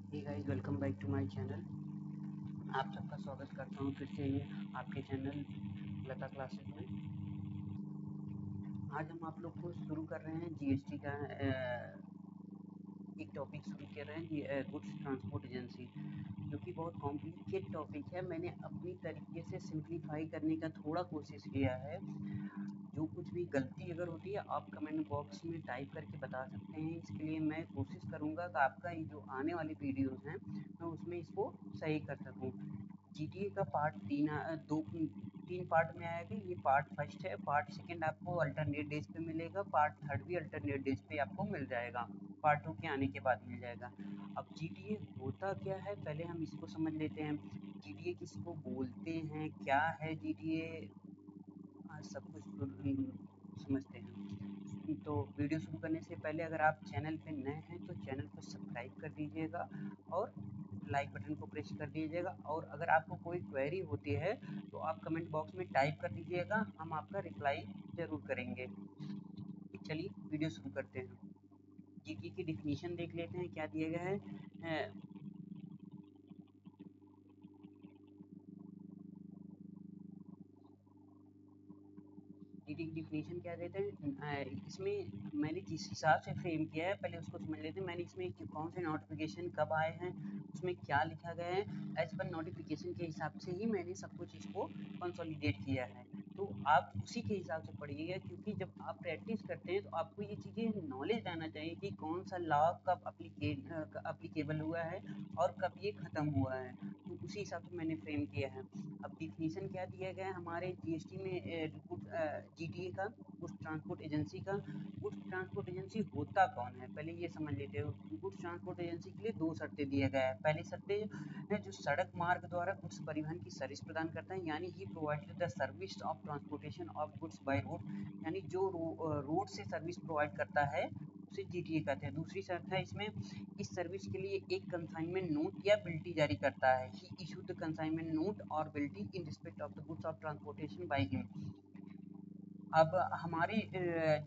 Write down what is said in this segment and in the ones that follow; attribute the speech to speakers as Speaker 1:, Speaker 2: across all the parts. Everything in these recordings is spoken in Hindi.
Speaker 1: Hey guys, welcome back to my channel. आप सबका स्वागत करता हूँ फिर से आपके चैनल लता क्लासेस में। आज हम आप लोग को शुरू कर रहे हैं जीएसटी का एक टॉपिक शुरू कर रहे हैं, गुड्स ट्रांसपोर्ट एजेंसी, जो कि बहुत कॉम्प्लिकेट टॉपिक है। मैंने अपनी तरीके से सिंप्लीफाई करने का थोड़ा कोशिश किया है। जो कुछ भी गलती अगर होती है आप कमेंट बॉक्स में टाइप करके बता सकते हैं। इसके लिए मैं कोशिश करूँगा कि आपका ये जो आने वाली वीडियोज़ हैं मैं उसमें इसको सही कर सकूँ। जीटीए का पार्ट तीन पार्ट में आएगा। ये पार्ट फर्स्ट है। पार्ट सेकंड आपको अल्टरनेट डेज पे मिलेगा। पार्ट थर्ड भी अल्टरनेट डेज पे आपको मिल जाएगा। पार्ट टू के आने के बाद मिल जाएगा। अब जीटीए होता क्या है, पहले हम इसको समझ लेते हैं। जीटीए किसको बोलते हैं, क्या है जीटीए, सब कुछ समझते हैं। तो वीडियो शुरू करने से पहले अगर आप चैनल पे नए हैं तो चैनल को सब्सक्राइब कर दीजिएगा और लाइक बटन को प्रेस कर दीजिएगा। और अगर आपको कोई क्वेरी होती है तो आप कमेंट बॉक्स में टाइप कर दीजिएगा, हम आपका रिप्लाई ज़रूर करेंगे। चलिए वीडियो शुरू करते हैं। जीटी की डिफिनीशन देख लेते हैं क्या दिया गया है। जीटी की डिफिनीशन क्या देते हैं, इसमें मैंने जिस हिसाब से फ्रेम किया है पहले उसको समझ लेते हैं। मैंने इसमें कौन से नोटिफिकेशन कब आए हैं, उसमें क्या लिखा गया है, एज पर नोटिफिकेशन के हिसाब से ही मैंने सब कुछ इसको कंसोलिडेट किया है। तो आप उसी के हिसाब से पढ़िएगा, क्योंकि जब आप प्रैक्टिस करते हैं तो आपको ये चीज़ें नॉलेज आना चाहिए कि कौन सा लॉ कब अप्लीकेबल हुआ है और कब ये ख़त्म हुआ है। तो उसी हिसाब से मैंने फ्रेम किया है। अब डिफिनीशन क्या दिया गया है हमारे जीएसटी में, जीटीए का, गुड्स ट्रांसपोर्ट एजेंसी का। गुड्स ट्रांसपोर्ट एजेंसी होता कौन है, पहले ये समझ लेते हो। गुड्स ट्रांसपोर्ट एजेंसी के लिए दो शर्तें दिया गया है। पहली शर्तें है जो सड़क मार्ग द्वारा गुड्स परिवहन की सर्विस प्रदान करता है, यानी he provided the service of transportation of goods by road, यानी जो रोड से सर्विस प्रोवाइड करता है उसे जीटीए कहते हैं। दूसरी शर्त है इसमें, इस सर्विस के लिए एक कंसाइनमेंट नोट या बिल्टी जारी करता है। He issue the consignment note और बिल्टी in respect of the goods of transportation by him. अब हमारी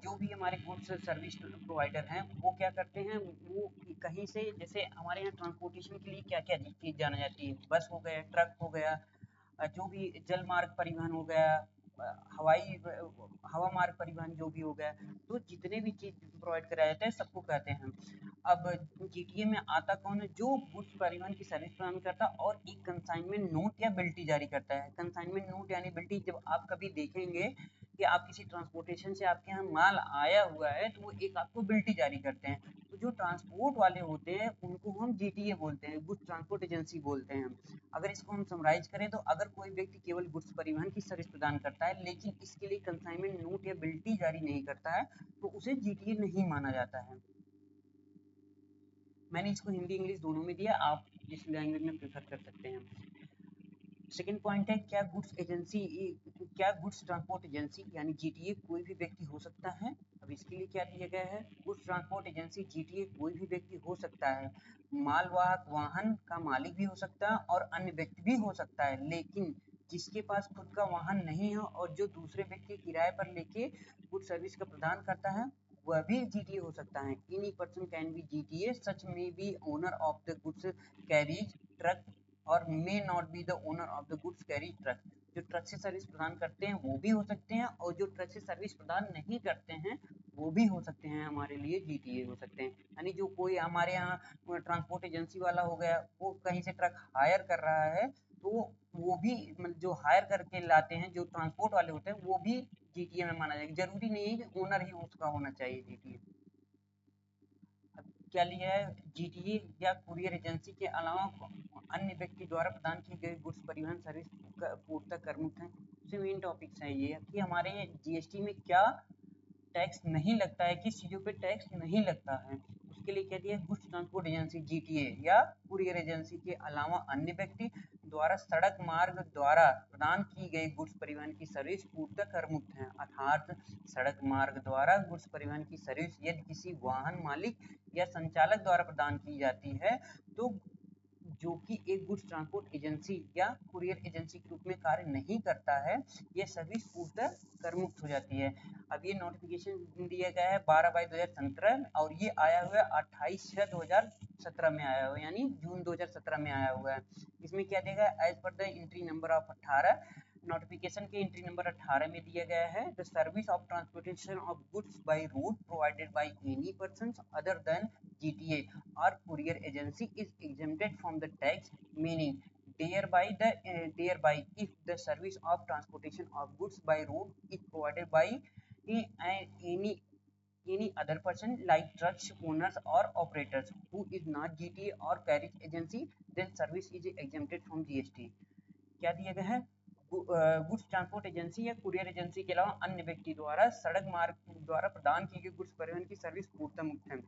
Speaker 1: जो भी हमारे गुड्स सर्विस प्रोवाइडर हैं वो क्या करते हैं, वो कहीं से, जैसे हमारे यहाँ ट्रांसपोर्टेशन के लिए क्या क्या चीज़ जाना जाती है, बस हो गया, ट्रक हो गया, जो भी जल मार्ग परिवहन हो गया, हवाई हवा मार्ग परिवहन जो भी हो गया, तो जितने भी चीज़ प्रोवाइड कराया जाता है सबको कहते हैं। अब जीटीए में आता कौन है, जो गुड्स परिवहन की सर्विस प्रदान करता और एक कंसाइनमेंट नोट या बिल्टी जारी करता है। कंसाइनमेंट नोट यानी बिल्टी, जब आप कभी देखेंगे कि आप किसी ट्रांसपोर्टेशन से आपके यहाँ माल आया हुआ है तो वो एक आपको बिल्टी जारी करते हैं। तो जो ट्रांसपोर्ट वाले होते हैं उनको हम जीटीए बोलते हैं, गुड्स ट्रांसपोर्ट एजेंसी बोलते हैं। अगर इसको हम समराइज करें तो अगर कोई व्यक्ति केवल गुड्स परिवहन की सर्विस प्रदान करता है लेकिन इसके लिए कंसाइनमेंट नोट या बिल्टी जारी नहीं करता है तो उसे जीटीए नहीं माना जाता है। मैंने इसको हिंदी इंग्लिश दोनों में दिया, आप जिस लैंग्वेज में प्रेफर कर सकते हैं। सेकंड पॉइंट है, क्या गुड्स ट्रांसपोर्ट एजेंसी यानी जीटीए कोई भी व्यक्ति हो सकता है। अब इसके लिए क्या दिया गया है, गुड्स ट्रांसपोर्ट एजेंसी जीटीए कोई भी व्यक्ति हो सकता है। मालवाहक वाहन का मालिक भी हो सकता है और अन्य व्यक्ति भी हो सकता है, लेकिन जिसके पास खुद का वाहन नहीं है और जो दूसरे व्यक्ति किराए पर लेके गुड सर्विस का प्रदान करता है वह भी जीटीए हो सकता है। Any person can be GTA, such में be owner of the goods carriage truck और may not be the owner of the goods carry truck. जो ट्रक से सर्विस प्रदान करते हैं वो भी हो सकते हैं और जो ट्रक से सर्विस प्रदान नहीं करते हैं वो भी हो सकते हैं, हमारे लिए जीटीए हो सकते हैं। यानी जो कोई हमारे यहाँ ट्रांसपोर्ट एजेंसी वाला हो गया, वो कहीं से ट्रक हायर कर रहा है तो वो भी जो हायर करके लाते हैं जो ट्रांसपोर्ट वाले होते हैं वो भी जीटीए में माना जाएगा। जरूरी नहीं है कि ओनर ही उसका होना चाहिए जीटीए। क्या लिया है, जीटीए या कुरियर एजेंसी के अलावा अन्य व्यक्ति द्वारा प्रदान की गई गुड्स परिवहन सर्विस पूर्णतः करमुक्त है। सबसे मेन टॉपिक्स है ये कि हमारे जीएसटी में क्या टैक्स नहीं लगता है, किस चीज़ों पे टैक्स नहीं लगता है। उसके लिए कह दिया, गुड्स ट्रांसपोर्ट एजेंसी जीटीए या कुरियर एजेंसी के अलावा अन्य व्यक्ति द्वारा सड़क मार्ग द्वारा प्रदान की गई गुड्स परिवहन की सर्विस पूर्णतः कर मुक्त है। अर्थात सड़क मार्ग द्वारा गुड्स परिवहन की सर्विस यदि किसी वाहन मालिक या संचालक द्वारा प्रदान की जाती है तो जो कि एक गुड्स ट्रांसपोर्ट एजेंसी या कुरियर एजेंसी के रूप में कार्य नहीं करता है, यह सर्विस पूर्णतः करमुक्त हो जाती है। अब ये नोटिफिकेशन दिया गया है 12/2017 और ये आया हुआ है 28/6/2024 2017 में आया हुआ है, यानी जून 2017 में आया हुआ है। इसमें क्या देगा, as per the entry number of 18, notification के एंट्री नंबर 18 में दिया गया है, the service of transportation of goods by road provided by any person other than GTA और courier agency is exempted from the tax, meaning thereby if the service of transportation of goods by road is provided by any other person like trucks owners or operators who is not GTA or carriage agency, then service is exempted from GST। क्या दिया गया है, गुड्स ट्रांसपोर्ट एजेंसी या कुरियर एजेंसी के अलावा अन्य व्यक्ति द्वारा सड़क मार्ग द्वारा प्रदान की गई गुड्स परिवहन की सर्विस पूर्णतः मुक्त है।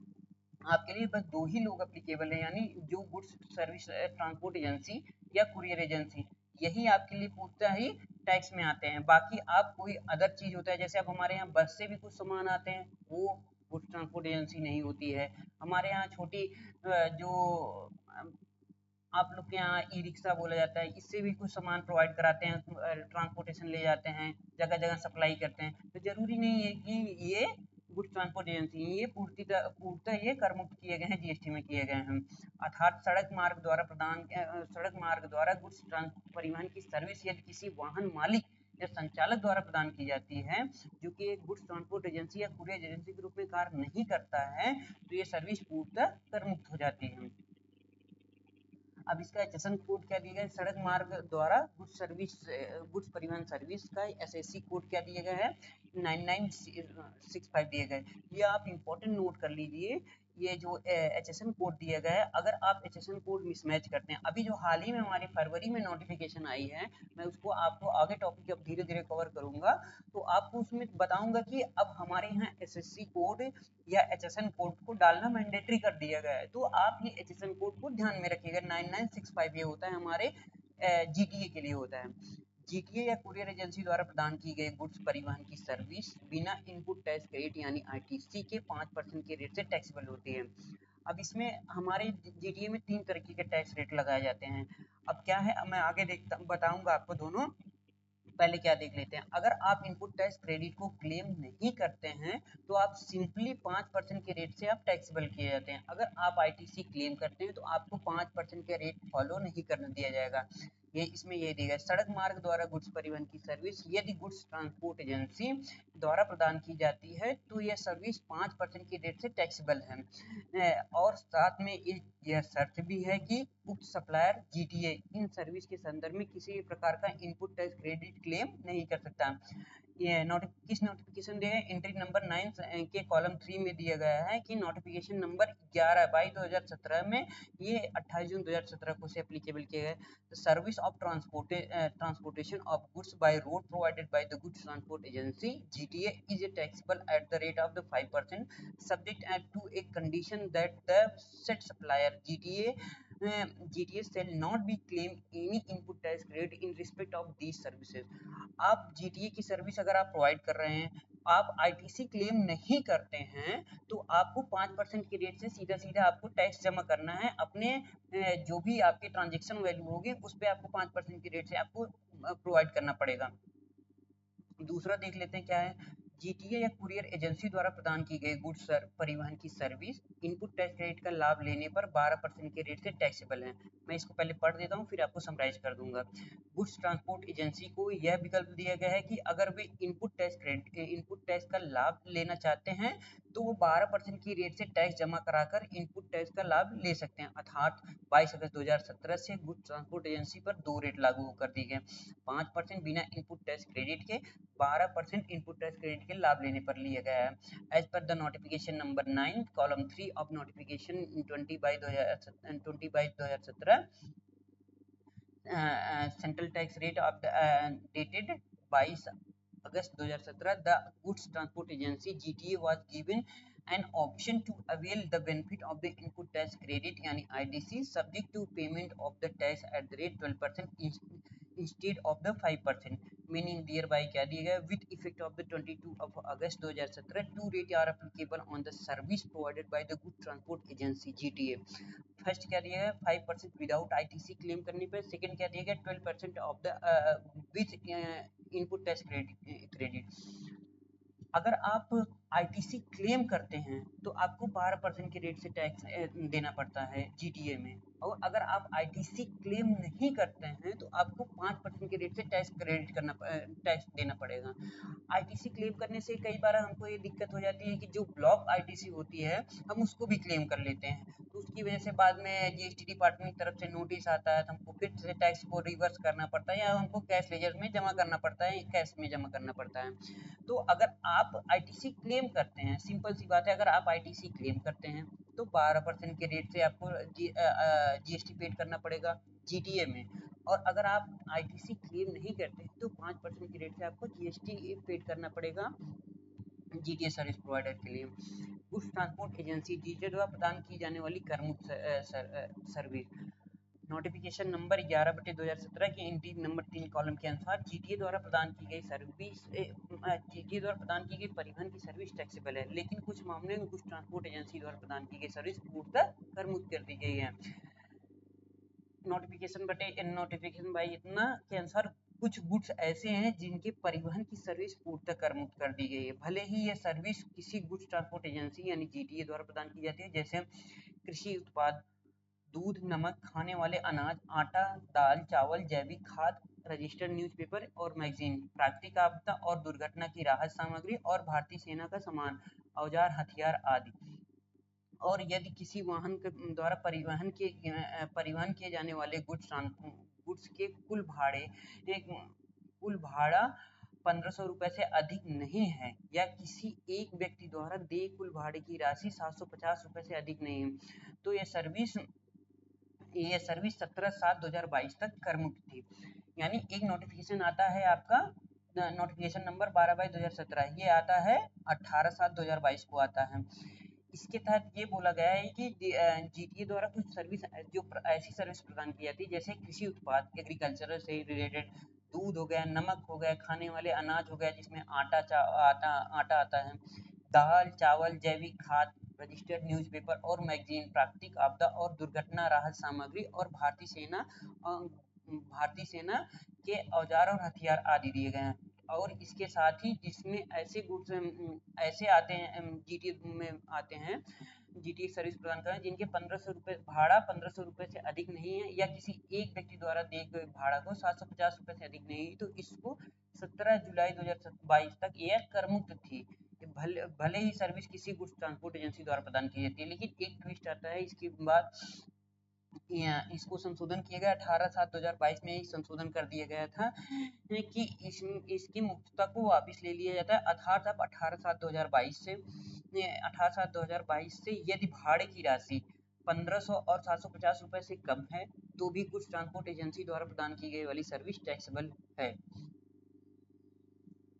Speaker 1: आपके लिए बस दो ही लोग अप्लीकेबल है, यानी जो गुड्स सर्विस ट्रांसपोर्ट एजेंसी या कुरियर एजेंसी, यही आपके लिए पूछता ही टैक्स में आते हैं। बाकी आप कोई अदर चीज होता है, जैसे अब हमारे यहाँ बस से भी कुछ सामान आते हैं, वो गुड्स ट्रांसपोर्ट एजेंसी नहीं होती है। हमारे यहाँ छोटी जो आप लोग के यहाँ ई रिक्शा बोला जाता है, इससे भी कुछ सामान प्रोवाइड कराते हैं, ट्रांसपोर्टेशन ले जाते हैं, जगह जगह सप्लाई करते हैं। तो जरूरी नहीं है कि ये गुड्स ट्रांसपोर्ट एजेंसी, ये पूर्णतः ये कर मुक्त किए गए हैं, जीएसटी में किए गए हैं। अर्थात सड़क मार्ग द्वारा गुड्स परिवहन की सर्विस यदि किसी वाहन मालिक या संचालक द्वारा प्रदान की जाती है, जो कि एक गुड्स ट्रांसपोर्ट एजेंसी या कुरियर एजेंसी के रूप में कार्य नहीं करता है, तो ये सर्विस पूर्णतः कर मुक्त हो जाती है। अब इसका एचएसएन कोड क्या दिया गया है, सड़क मार्ग द्वारा गुड्स परिवहन सर्विस का एसएससी कोड क्या दिया गया है, 9965 दिया गया है। ये आप इंपॉर्टेंट नोट कर लीजिए, ये जो एचएसएन कोड दिया गया है, अगर आप एचएसएन कोड मिसमैच करते हैं, अभी जो हाल ही में हमारी फरवरी में नोटिफिकेशन आई है, मैं उसको आपको आगे टॉपिक अब धीरे धीरे कवर करूंगा, तो आपको उसमें बताऊंगा कि अब हमारे यहाँ एसएससी कोड या एचएसएन कोड को डालना मैंडेटरी कर दिया गया है। तो आप ये एचएसएन कोड को ध्यान में रखिएगा, 9965 ये होता है हमारे जीटीए के लिए होता है। जीटीए या कुरियर एजेंसी द्वारा प्रदान की गई गुड्स परिवहन की सर्विस बिना इनपुट टैक्स क्रेडिट यानी आईटीसी के 5% के रेट से टैक्सेबल होती है। अब इसमें हमारे जीटीए में 3 तरीके के टैक्स रेट लगाए जाते हैं। अब क्या है, अब मैं आगे बताऊंगा आपको दोनों। पहले क्या देख लेते हैं, अगर आप इनपुट टैक्स क्रेडिट को क्लेम नहीं करते हैं, तो आप सिंपली 5% के रेट से आप टैक्सेबल किए जाते हैं। अगर आप आईटीसी क्लेम करते हैं, तो आपको 5% का रेट फॉलो नहीं करने दिया जाएगा। ये इसमें ये दिया गया, सड़क मार्ग द्वारा गुड्स परिवहन की सर्विस यदि गुड्स ट्रांसपोर्ट एजेंसी द्वारा प्रदान की जाती है, तो यह सर्विस 5% की रेट से टैक्सेबल है। और साथ में यह शर्त भी है कि उक्त सप्लायर जीटीए इन सर्विस के संदर्भ में किसी भी प्रकार का इनपुट टैक्स क्रेडिट क्लेम नहीं कर सकता। ये किस नोटिफिकेशन दिया है, एंट्री नंबर 9 के कॉलम 3 में दिया गया है कि नोटिफिकेशन नंबर 11/2017 में, ये 28 जून 2017 को से एप्लीकेबल किया गया है। Service of transportation of goods by road provided by the goods transport agency GTA is taxable at the rate of the 5% subject to a condition that the said supplier GTA shall not be claim any input tax credit in respect of these services। आप GTA की सर्विस अगर आप प्रोवाइड कर रहे हैं, आप आईटीसी क्लेम नहीं करते हैं, तो आपको 5% के रेट से सीधा सीधा आपको टैक्स जमा करना है। अपने जो भी आपके ट्रांजेक्शन वैल्यू होगी, उस पर आपको 5% के रेट से आपको प्रोवाइड करना पड़ेगा। दूसरा देख लेते हैं क्या है, जीटीए या कुरियर एजेंसी द्वारा प्रदान की गई गुड्स परिवहन की सर्विस इनपुट टैक्स क्रेडिट का लाभ लेने पर 12% के रेट से टैक्सेबल है। मैं इसको पहले पढ़ देता हूँ, फिर आपको समराइज कर दूंगा। गुड्स ट्रांसपोर्ट एजेंसी को यह विकल्प दिया गया है कि अगर वे इनपुट टैक्स का लाभ लेना चाहते हैं, तो वो 12% की रेट से टैक्स जमा कराकर इनपुट टैक्स का लाभ ले सकते हैं। अर्थात 22 अगस्त 2017 से गुड्स ट्रांसपोर्ट एजेंसी पर 2 रेट लागू कर दिए गए, 5% बिना इनपुट टैक्स क्रेडिट के, 12% इनपुट टैक्स क्रेडिट के लाभ लेने पर लिया गया है। As per the notification number 9 column 3 of notification 20/2017 central tax rate of dated 22 August 2017 the goods transport agency GTA was given an option to avail the benefit of the input tax credit यानी ITC subject to payment of the tax at the rate 12% instead of the 5%, meaning thereby क्या दिया गया, with effect of the 22 of August 2017 two rates are applicable on the service provided by the goods transport agency GTA। First क्या दिया है, 5% विदाउट आईटीसी क्लेम करने पर। सेकंड क्या दिया गया, 12% of the with input tax credit. अगर आप आईटीसी क्लेम करते हैं तो आपको 12% के रेट से टैक्स देना पड़ता है जीटीए में, और अगर आप आईटीसी क्लेम नहीं करते हैं तो आपको 5% के रेट से टैक्स देना पड़ेगा। आईटीसी क्लेम करने से कई बार हमको ये दिक्कत हो जाती है कि जो ब्लॉक आईटीसी होती है हम उसको भी क्लेम कर लेते हैं, तो उसकी वजह से बाद में जीएसटी डिपार्टमेंट की तरफ से नोटिस आता है तो हमको फिर से टैक्स को रिवर्स करना पड़ता है, या हमको कैश लेजर में जमा करना पड़ता है, कैश में जमा करना पड़ता है। तो अगर आप आईटीसी क्लेम करते हैं, सिंपल सी बात है, अगर आप आईटीसी क्लेम करते हैं तो 12% के रेट से आपको जीएसटी पेड करना पड़ेगा जीटीए में, और अगर आप आईटीसी क्लेम नहीं करते तो 5% के रेट से आपको जीएसटी पेड करना पड़ेगा जीटीए सर्विस प्रोवाइडर के लिए। गुड्स ट्रांसपोर्ट एजेंसी जीटीए द्वारा प्रदान की जाने वाली करमुक्त सर्विस। नोटिफिकेशन नंबर 11/2017 के एंट्री नंबर 3 कॉलम के अनुसार जीटीए द्वारा प्रदान की गई जीटीए द्वारा प्रदान की गई परिवहन की सर्विस टैक्सेबल है, लेकिन कुछ मामलों में कुछ ट्रांसपोर्ट एजेंसी द्वारा प्रदान की गई सर्विस पूर्णतः कर मुक्त कर दी गई है। नोटिफिकेशन बाई इतना के अनुसार कुछ गुड्स ऐसे हैं जिनके परिवहन की सर्विस पूर्णतः कर मुक्त कर दी गई है, भले ही यह सर्विस किसी गुड्स ट्रांसपोर्ट एजेंसी यानी जीटीए द्वारा प्रदान की जाती है, जैसे कृषि उत्पाद, दूध, नमक, खाने वाले अनाज, आटा, दाल, चावल, जैविक खाद, रजिस्टर्ड न्यूज़पेपर और मैगजीन, प्राकृतिक आपदा और दुर्घटना की राहत सामग्री और भारतीय सेना का सामान, औजार, हथियार आदि। और यदि किसी वाहन के द्वारा परिवहन किए जाने वाले गुड्स के कुल भाड़ा 1500 रुपए से अधिक नहीं है, या किसी एक व्यक्ति द्वारा देय कुल भाड़े की राशि 750 रुपए से अधिक नहीं है, तो यह सर्विस 17/7/2022 तक कर मुक्त थी। यानी एक नोटिफिकेशन आता है आपका, नोटिफिकेशन नंबर 12/2017, ये आता है 18/7/2022 को आता है। इसके तहत ये बोला गया है कि जीटीए द्वारा कुछ सर्विस ऐसी सर्विस प्रदान की जाती है, जैसे कृषि उत्पाद, एग्रीकल्चर से रिलेटेड, दूध हो गया, नमक हो गया, खाने वाले अनाज हो गया जिसमें आटा आता है, दाल, चावल, जैविक खाद, रजिस्टर्ड न्यूज़पेपर और मैगजीन, प्राकृतिक आपदा और दुर्घटना राहत सामग्री और भारतीय सेना के औजार और हथियार आदि दिए गए हैं। और इसके साथ ही जिसमें ऐसे गुड्स ऐसे आते हैं जीटीए में आते हैं, जीटीए सर्विस प्रदान कर जिनके 1500 रुपए से अधिक नहीं है, या किसी एक व्यक्ति द्वारा दिए गए भाड़ा को 750 रुपए से अधिक नहीं है, तो इसको 17 जुलाई 2022 तक यह कर मुक्त थी। भले ही सर्विस किसी गुड्स ट्रांसपोर्ट एजेंसी द्वारा प्रदान की जाती है, लेकिन एक ट्विस्ट आता है इसके बाद, इसको संशोधन किया गया 18/7/2022 में ही संशोधन कर दिया गया था कि इसकी मुक्तता को वापस ले लिया जाता है 18/7/2022 से 18/7/2022 से यदि भाड़े की राशि 1500 और 750 रुपए से कम है तो भी कुछ ट्रांसपोर्ट एजेंसी द्वारा प्रदान की गई वाली सर्विस टैक्सेबल है,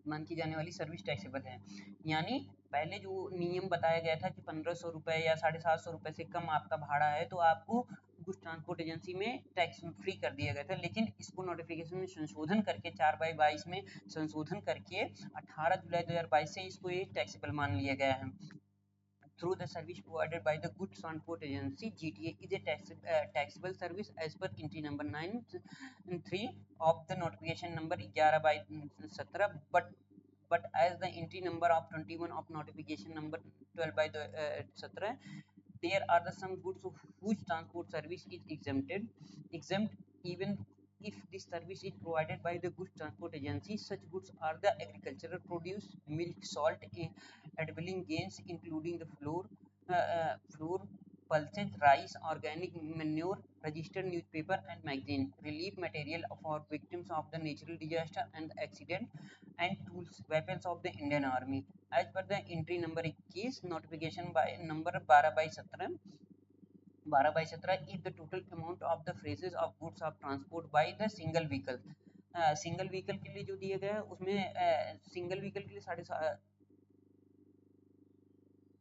Speaker 1: मान की जाने वाली सर्विस टैक्सेबल है। यानी पहले जो नियम बताया गया था कि 1500 रुपए या 750 रुपए से कम आपका भाड़ा है तो आपको कुछ ट्रांसपोर्ट एजेंसी में टैक्स फ्री कर दिया गया था, लेकिन इसको नोटिफिकेशन में संशोधन करके 4/22 में संशोधन करके 18 जुलाई 2022 से इसको ये टैक्सेबल मान लिया गया है। Through the service provided by the Goods Transport Agency, GTA is a taxable service as per entry number 9(3) of the notification number 11/17, but as the entry number of 21 of notification number 12/17, there are some goods whose transport service is exempt even if this service is provided by the goods transport agency. Such goods are the agricultural produce, milk, salt, edible grains including the flour, pulses, rice, organic manure, registered newspaper and magazine, relief material for victims of the natural disaster and accident, and tools, weapons of the Indian Army. As per the entry number 21, notification by number 12/17, if the total amount of the phrases of goods of transport by the single vehicle, single vehicle के लिए जो दिया गया है उसमें सिंगल व्हीकल के लिए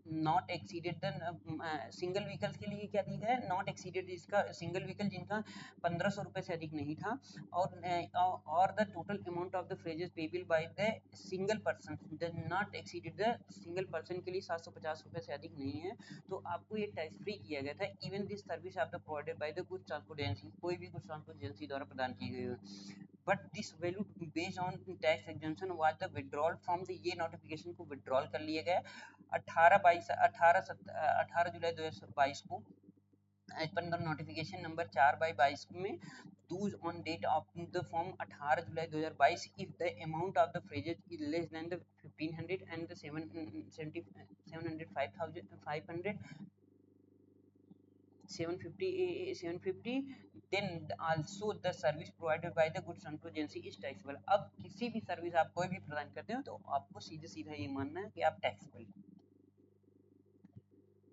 Speaker 1: not exceeded the single vehicles के लिए क्या दिया गया है, नॉट एक्सीडेड, इसका सिंगल व्हीकल जिनका 1500 रुपए से अधिक नहीं था, और the total amount of the phrases payable by the single person not exceeded the single person के लिए 750 रुपए से अधिक नहीं है, तो आपको ये टैक्स फ्री किया गया था। Even this service of the provided by the goods transport agency, कोई भी गुड्स ट्रांसपोर्ट एजेंसी द्वारा प्रदान की गई हो। But this value based on tax exemption was the withdrawal from the, ये नोटिफिकेशन को विड्रॉल कर लिया गया 18 जुलाई 2022 को एज पर नोटिफिकेशन नंबर 4/22 में dues on date of the form 18 July 2022 if the amount of the phrases is less than the 1500 and the 750 then also the service provided by the goods transport agency is taxable। अब किसी भी सर्विस आप कोई भी प्रदान करते हो तो आपको सीधे सीधा ये मानना है कि आप टैक्सेबल।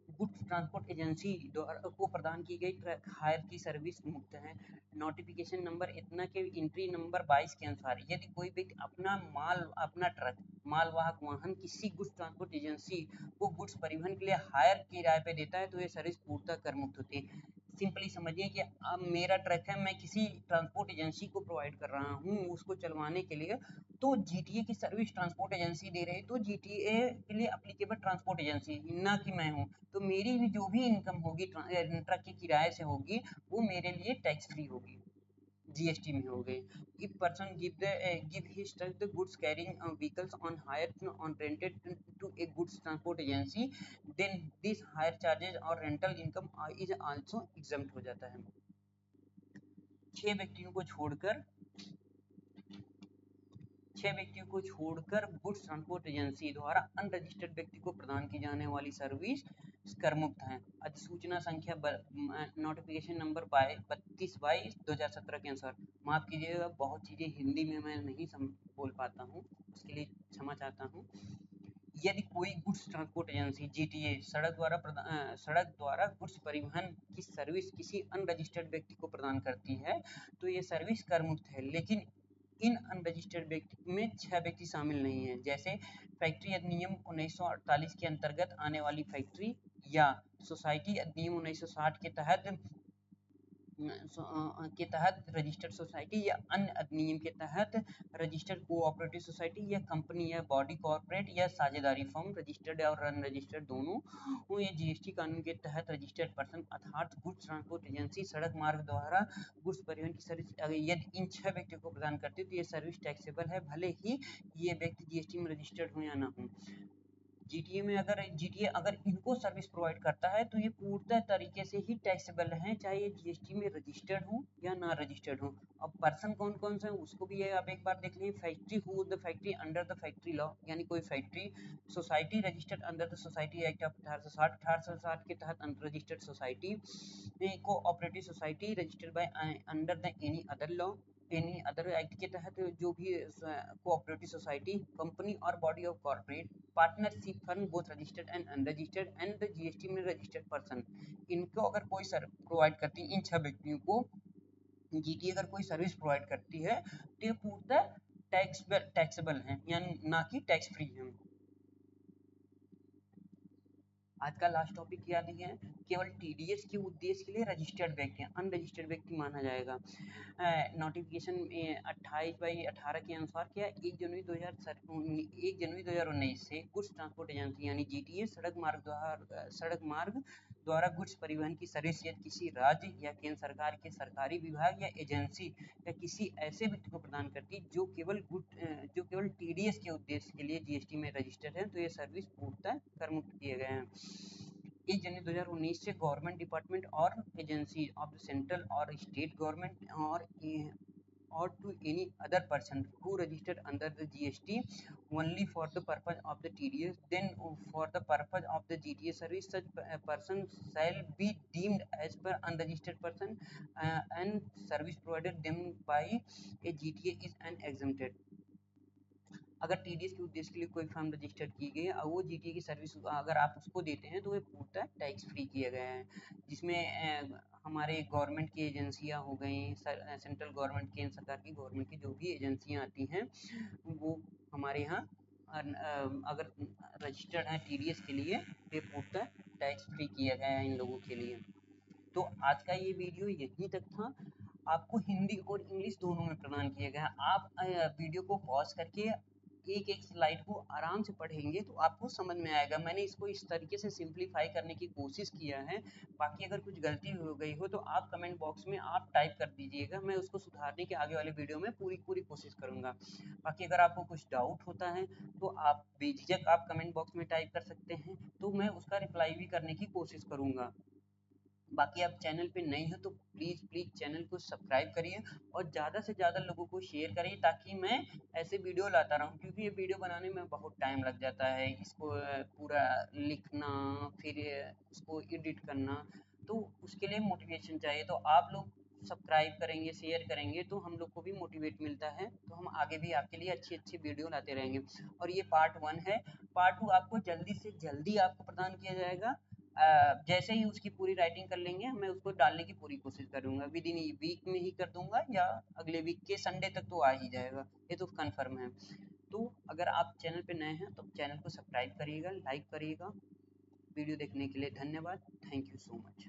Speaker 1: गुड्स ट्रांसपोर्ट एजेंसी द्वारा को प्रदान की गई ट्रक हायर की सर्विस मुक्त है। नोटिफिकेशन नंबर इतना के एंट्री नंबर 22 के अनुसार यदि कोई व्यक्ति अपना ट्रक मालवाहक वाहन किसी गुड्स ट्रांसपोर्ट एजेंसी को गुड्स परिवहन के लिए हायर किराए पे देता है तो ये सर्विस पूर्णतः कर मुक्त होती है। सिंपली समझिए कि अब मेरा ट्रक है, मैं किसी ट्रांसपोर्ट एजेंसी को प्रोवाइड कर रहा हूँ उसको चलवाने के लिए, तो जीटीए की सर्विस ट्रांसपोर्ट एजेंसी दे रही, तो जीटीए के लिए अप्लीकेबल ट्रांसपोर्ट एजेंसी ना कि मैं हूँ, तो मेरी भी जो भी इनकम होगी ट्रक के किराए से होगी वो मेरे लिए टैक्स फ्री होगी, जीएसटी में हो गई। If person give his truck the goods carrying vehicles on hire on rented to a goods transport agency, then this hire charges or rental income is also exempt हो जाता है। 6 व्यक्तियों को छोड़कर गुड्स ट्रांसपोर्ट एजेंसी द्वारा अनरजिस्टर्ड व्यक्ति को प्रदान की जाने वाली सर्विस कर मुक्त है। अधिसूचना संख्या नोटिफिकेशन नंबर 32/2017 के अनुसार। माफ कीजिएगा, बहुत चीजें हिंदी में मैं नहीं बोल पाता हूँ, उसके लिए क्षमा चाहता हूँ। यदि कोई गुड्स ट्रांसपोर्ट एजेंसी जीटीए सड़क द्वारा गुड्स परिवहन की सर्विस किसी अनरजिस्टर्ड व्यक्ति को प्रदान करती है तो ये सर्विस कर मुक्त है, लेकिन इन अनरजिस्टर्ड व्यक्ति में 6 व्यक्ति शामिल नहीं है, जैसे फैक्ट्री अधिनियम 1948 के अंतर्गत आने वाली फैक्ट्री या सोसाइटी अधिनियम 1960 के तहत रजिस्टर्ड सोसाइटी या अन्य अधिनियम के तहत रजिस्टर्ड कोऑपरेटिव सोसाइटी या कंपनी या बॉडी कॉर्पोरेट या साझेदारी फर्म, रजिस्टर्ड और अनरजिस्टर्ड दोनों, ये जीएसटी कानून के तहत रजिस्टर्ड पर्सन अर्थात गुड्स ट्रांसपोर्ट एजेंसी सड़क मार्ग द्वारा गुड्स परिवहन की सर्विस यदि इन 6 व्यक्तियों को प्रदान करती है तो ये सर्विस टैक्सेबल है, भले ही ये व्यक्ति जीएसटी में रजिस्टर्ड हो या ना हो। जीटीए अगर इनको सर्विस प्रोवाइड करता है तो ये पूर्णतः तरीके से ही टैक्सेबल है, चाहे ये जीएसटी में रजिस्टर्ड हो या ना रजिस्टर्ड हो। अब पर्सन कौन कौन से हैं उसको भी आप एक बार देख लीजिए। Factory who the factory under the factory law, यानी कोई factory, society registered under the society act of 1860 के तहत registered society, cooperative society registered by under the any other act के तहत जो भी कोऑपरेटिव सोसाइटी, कंपनी और body of corporate, partnership firm both registered and unregistered and the GST में रजिस्टर्ड पर्सन, इनको अगर कोई प्रोवाइड करती है, इन 6 व्यक्तियों को जीटीए अगर कोई सर्विस प्रोवाइड करती है तो ये पूर्णतः टैक्सेबल है, यानी ना कि टैक्स फ्री है। आज का लास्ट टॉपिक क्या दिया है, केवल टीडीएस के उद्देश्य के लिए रजिस्टर्ड व्यक्ति, अनरजिस्टर्ड व्यक्ति माना जाएगा। नोटिफिकेशन 28/18 के अनुसार क्या 1 जनवरी 2019 से गुड्स ट्रांसपोर्ट एजेंसी यानी जीटीए सड़क मार्ग द्वारा गुड्स परिवहन की सर्विस यदि किसी राज्य या केंद्र सरकार के सरकारी विभाग या एजेंसी या किसी ऐसे व्यक्ति को प्रदान करती जो केवल टीडीएस के उद्देश्य के लिए जीएसटी में रजिस्टर्ड है तो ये सर्विस पूर्णतः कर मुक्त किए गए हैं। 1 जनवरी 2019 से गवर्नमेंट डिपार्टमेंट और एजेंसी ऑफ द सेंट्रल और state government or to any other person who registered under the GST only for the purpose of the TDS, then for the purpose of the GTS service such person shall be deemed as per unregistered person and service provided them by a GTA is an exempted। अगर टीडीएस के उद्देश्य के लिए कोई फर्म रजिस्टर्ड की गई है और वो जीटीए की सर्विस अगर आप उसको देते हैं तो वो पूर्णतः टैक्स फ्री किए गए हैं, जिसमें हमारे गवर्नमेंट की एजेंसियां हो गई, सेंट्रल गवर्नमेंट, केंद्र सरकार की गवर्नमेंट की जो भी एजेंसियां आती हैं वो हमारे यहाँ अगर रजिस्टर्ड हैं टीडीएस के लिए ये पूर्णतः टैक्स फ्री किया गया है इन लोगों के लिए। तो आज का ये वीडियो यहीं तक था, आपको हिंदी और इंग्लिश दोनों में प्रदान किया गया। आप वीडियो को पॉज करके एक एक स्लाइड को आराम से पढ़ेंगे तो आपको समझ में आएगा। मैंने इसको इस तरीके से सिंप्लीफाई करने की कोशिश किया है। बाकी अगर कुछ गलती हो गई हो तो आप कमेंट बॉक्स में आप टाइप कर दीजिएगा, मैं उसको सुधारने की आगे वाले वीडियो में पूरी पूरी कोशिश करूँगा। बाकी अगर आपको कुछ डाउट होता है तो आप बेझिझक आप कमेंट बॉक्स में टाइप कर सकते हैं, तो मैं उसका रिप्लाई भी करने की कोशिश करूँगा। बाकी आप चैनल पे नए हैं तो प्लीज़ प्लीज़ चैनल को सब्सक्राइब करिए और ज़्यादा से ज़्यादा लोगों को शेयर करिए, ताकि मैं ऐसे वीडियो लाता रहूँ, क्योंकि ये वीडियो बनाने में बहुत टाइम लग जाता है। इसको पूरा लिखना, फिर उसको एडिट करना, तो उसके लिए मोटिवेशन चाहिए। तो आप लोग सब्सक्राइब करेंगे, शेयर करेंगे तो हम लोग को भी मोटिवेट मिलता है, तो हम आगे भी आपके लिए अच्छी अच्छी वीडियो लाते रहेंगे। और ये पार्ट 1 है, पार्ट 2 आपको जल्दी से जल्दी आपको प्रदान किया जाएगा। जैसे ही उसकी पूरी राइटिंग कर लेंगे मैं उसको डालने की पूरी कोशिश करूँगा, विद इन वीक में ही कर दूंगा या अगले वीक के संडे तक तो आ ही जाएगा, ये तो कंफर्म है। तो अगर आप चैनल पे नए हैं तो चैनल को सब्सक्राइब करिएगा, लाइक करिएगा। वीडियो देखने के लिए धन्यवाद। Thank you so much.